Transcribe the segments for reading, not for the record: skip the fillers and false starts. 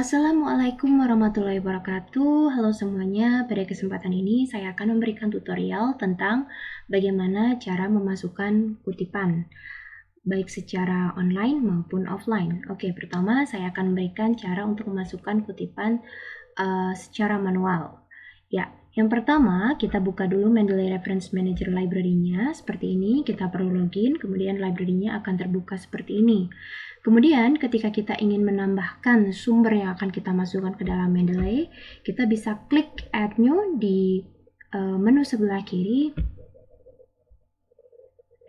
Assalamualaikum warahmatullahi wabarakatuh. Halo semuanya, pada kesempatan ini saya akan memberikan tutorial tentang bagaimana cara memasukkan kutipan, baik secara online maupun offline. Oke, pertama saya akan memberikan cara untuk memasukkan kutipan secara manual. Ya, yang pertama kita buka dulu Mendeley Reference Manager library-nya seperti ini. Kita perlu login, kemudian library-nya akan terbuka seperti ini. Kemudian ketika kita ingin menambahkan sumber yang akan kita masukkan ke dalam Mendeley, kita bisa klik Add New di menu sebelah kiri,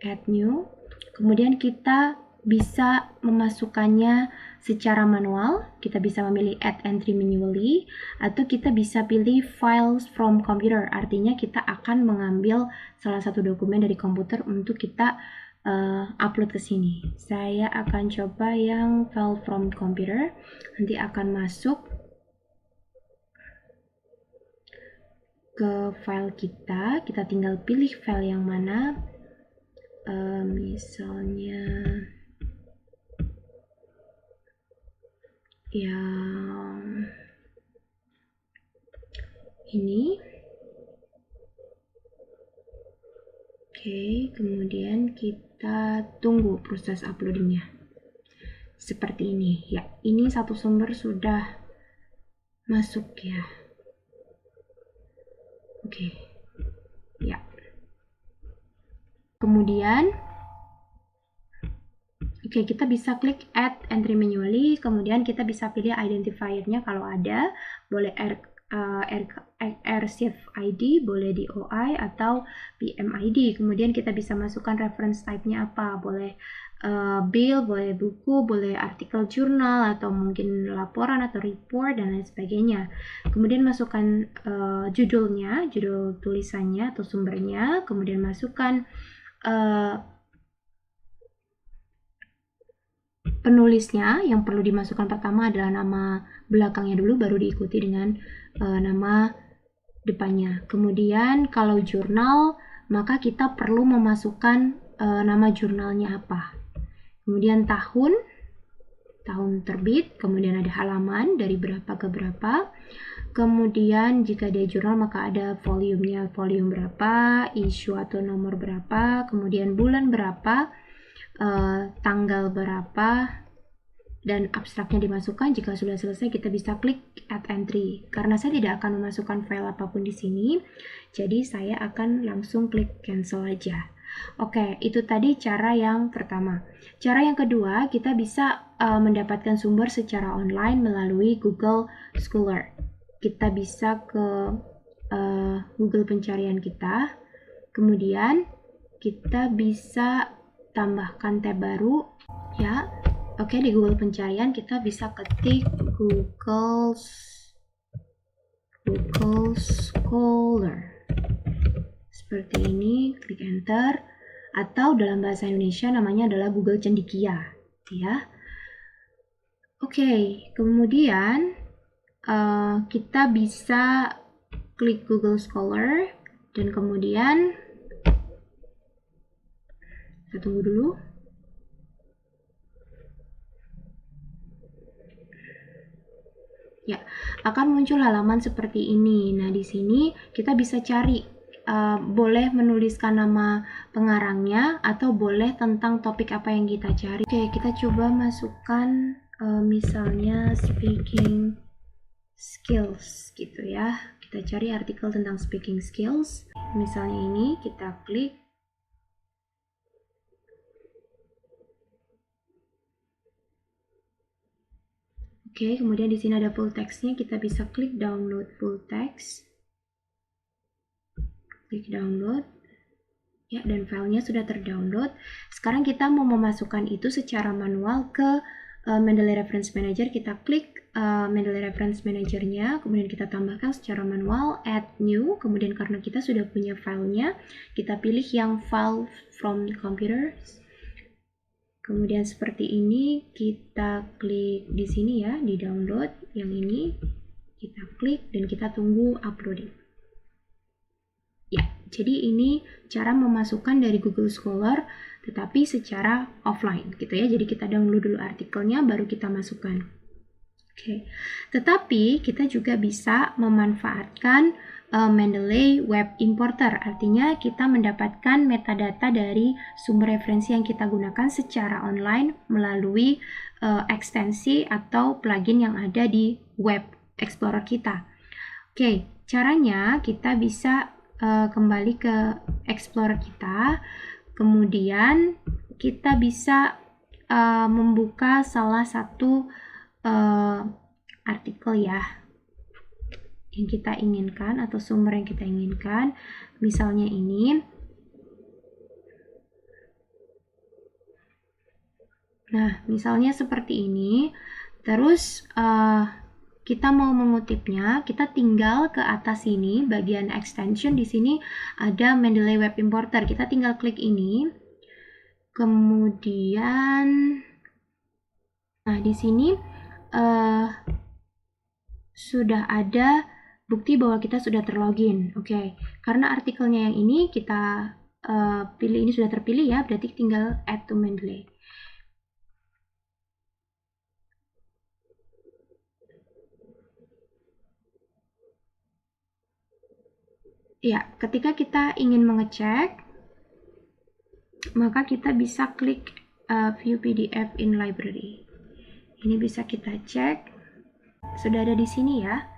Add New. Kemudian kita bisa memasukkannya secara manual, kita bisa memilih Add Entry Manually, atau kita bisa pilih Files from Computer, artinya kita akan mengambil salah satu dokumen dari komputer untuk kita upload ke sini. Saya akan coba yang File from Computer, nanti akan masuk ke file kita tinggal pilih file yang mana. Misalnya yang ini. Oke, kemudian kita tunggu proses uploadingnya seperti ini ya. Ini satu sumber sudah masuk ya. Oke ya, kemudian kita bisa klik Add Entry Manually, kemudian kita bisa pilih identifier-nya kalau ada, boleh RCF ID, boleh DOI atau PMID. Kemudian kita bisa masukkan reference type-nya apa, boleh bill, boleh buku, boleh artikel jurnal, atau mungkin laporan atau report dan lain sebagainya. Kemudian masukkan judulnya, judul tulisannya atau sumbernya, kemudian masukkan penulisnya. Yang perlu dimasukkan pertama adalah nama belakangnya dulu, baru diikuti dengan nama depannya. Kemudian kalau jurnal, maka kita perlu memasukkan nama jurnalnya apa. Kemudian tahun terbit, kemudian ada halaman dari berapa ke berapa. Kemudian jika dia jurnal maka ada volumenya, volume berapa, issue atau nomor berapa, kemudian bulan berapa, tanggal berapa, dan abstraknya dimasukkan. Jika sudah selesai kita bisa klik Add Entry. Karena saya tidak akan memasukkan file apapun di sini, jadi saya akan langsung klik Cancel aja. Oke, itu tadi cara yang pertama. Cara yang kedua, kita bisa mendapatkan sumber secara online melalui Google Scholar. Kita bisa ke Google pencarian kita, kemudian kita bisa tambahkan tab baru ya. Oke, di Google pencarian kita bisa ketik Google Scholar seperti ini, klik enter, atau dalam bahasa Indonesia namanya adalah Google Cendekia ya. Oke, kemudian kita bisa klik Google Scholar dan kemudian kita tunggu dulu. Ya, akan muncul halaman seperti ini. Nah, di sini kita bisa cari, boleh menuliskan nama pengarangnya atau boleh tentang topik apa yang kita cari. Oke, kita coba masukkan misalnya speaking skills gitu ya. Kita cari artikel tentang speaking skills. Misalnya ini, kita klik. Oke, kemudian di sini ada full text-nya, kita bisa klik download full text. Klik download. Ya, dan filenya sudah terdownload. Sekarang kita mau memasukkan itu secara manual ke Mendeley Reference Manager. Kita klik Mendeley Reference Manager-nya, kemudian kita tambahkan secara manual, Add New. Kemudian karena kita sudah punya filenya, kita pilih yang File from Computer. Kemudian seperti ini, kita klik di sini ya, di download yang ini, kita klik dan kita tunggu uploading. Ya, jadi ini cara memasukkan dari Google Scholar tetapi secara offline gitu ya. Jadi kita download dulu artikelnya baru kita masukkan. Oke. Tetapi kita juga bisa memanfaatkan Mendeley Web Importer. Artinya kita mendapatkan metadata dari sumber referensi yang kita gunakan secara online melalui ekstensi atau plugin yang ada di web explorer kita. Oke, caranya kita bisa kembali ke explorer kita, kemudian kita bisa membuka salah satu artikel ya yang kita inginkan atau sumber yang kita inginkan, misalnya ini. Nah, misalnya seperti ini. Terus kita mau mengutipnya, kita tinggal ke atas sini, bagian extension di sini ada Mendeley Web Importer. Kita tinggal klik ini. Kemudian nah di sini sudah ada bukti bahwa kita sudah terlogin. Oke. Karena artikelnya yang ini kita pilih, ini sudah terpilih ya, berarti tinggal add to Mendeley. Ya, ketika kita ingin mengecek, maka kita bisa klik view PDF in library. Ini bisa kita cek, sudah ada di sini ya.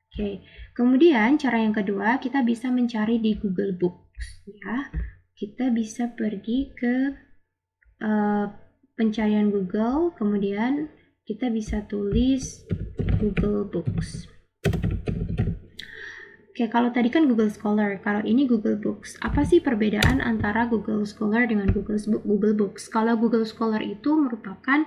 Oke, kemudian cara yang kedua, kita bisa mencari di Google Books ya. Kita bisa pergi ke pencarian Google, kemudian kita bisa tulis Google Books. Oke, kalau tadi kan Google Scholar, kalau ini Google Books. Apa sih perbedaan antara Google Scholar dengan Google Books? Kalau Google Scholar itu merupakan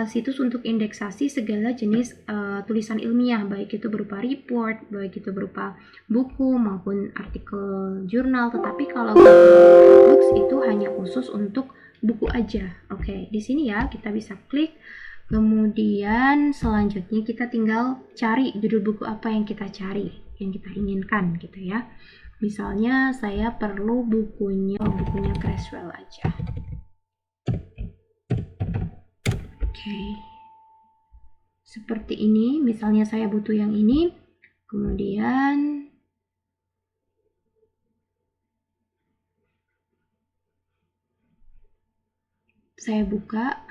situs untuk indeksasi segala jenis tulisan ilmiah, baik itu berupa report, baik itu berupa buku maupun artikel jurnal. Tetapi kalau Google Books itu hanya khusus untuk buku aja. Oke, di sini ya kita bisa klik. Kemudian selanjutnya kita tinggal cari judul buku apa yang kita cari, yang kita inginkan gitu ya. Misalnya saya perlu bukunya Creswell aja. Oke. Seperti ini, misalnya saya butuh yang ini. Kemudian saya buka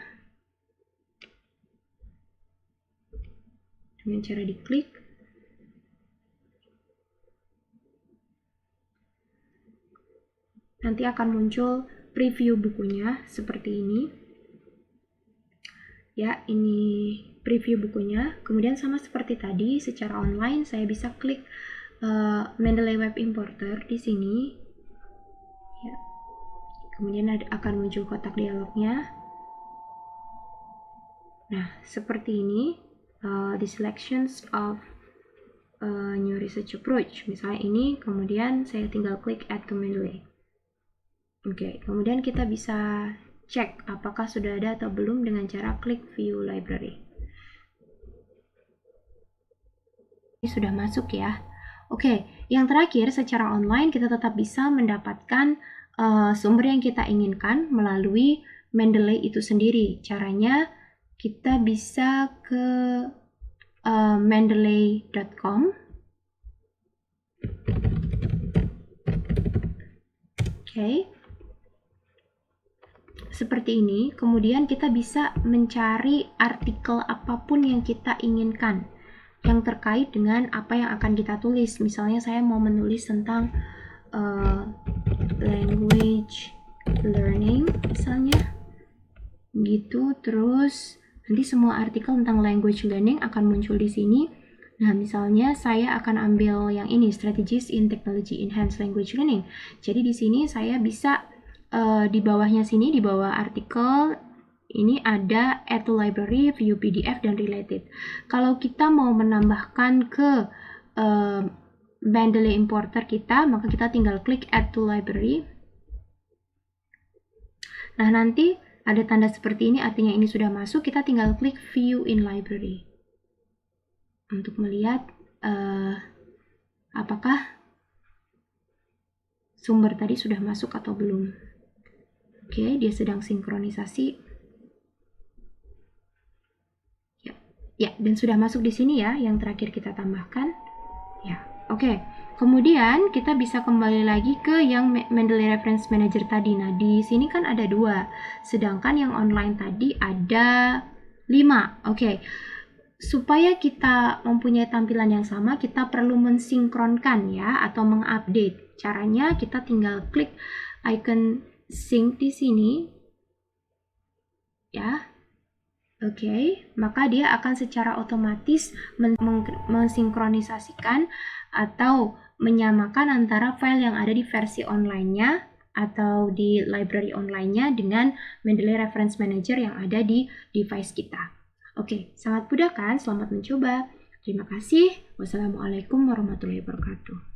dengan cara diklik. Nanti akan muncul preview bukunya seperti ini. Ya, ini preview bukunya. Kemudian sama seperti tadi, secara online saya bisa klik Mendeley Web Importer di sini. Ya. Kemudian akan muncul kotak dialognya. Nah, seperti ini. The selections of new research approach. Misalnya ini, kemudian saya tinggal klik add to Mendeley. Oke, kemudian kita bisa cek apakah sudah ada atau belum dengan cara klik view library. Ini sudah masuk ya. Oke, yang terakhir secara online kita tetap bisa mendapatkan sumber yang kita inginkan melalui Mendeley itu sendiri. Caranya kita bisa ke mendeley.com. Oke. Seperti ini, kemudian kita bisa mencari artikel apapun yang kita inginkan yang terkait dengan apa yang akan kita tulis. Misalnya saya mau menulis tentang language learning misalnya gitu, terus nanti semua artikel tentang language learning akan muncul di sini. Nah, misalnya saya akan ambil yang ini, strategies in technology enhanced language learning. Jadi di sini saya bisa di bawahnya sini, di bawah artikel ini ada add to library, view PDF, dan related. Kalau kita mau menambahkan ke Mendeley importer kita, maka kita tinggal klik add to library. Nah, nanti ada tanda seperti ini, artinya ini sudah masuk. Kita tinggal klik view in library untuk melihat apakah sumber tadi sudah masuk atau belum. Oke, dia sedang sinkronisasi. Ya. Ya, dan sudah masuk di sini ya, yang terakhir kita tambahkan. Ya, oke. Kemudian kita bisa kembali lagi ke yang Mendeley Reference Manager tadi. Nah, di sini kan ada 2, sedangkan yang online tadi ada 5. Oke. Supaya kita mempunyai tampilan yang sama, kita perlu mensinkronkan ya, atau mengupdate. Caranya kita tinggal klik icon sync di sini. Ya. Oke, maka dia akan secara otomatis mensinkronisasikan atau menyamakan antara file yang ada di versi online-nya atau di library online-nya dengan Mendeley Reference Manager yang ada di device kita. Oke, sangat mudah kan? Selamat mencoba. Terima kasih. Wassalamualaikum warahmatullahi wabarakatuh.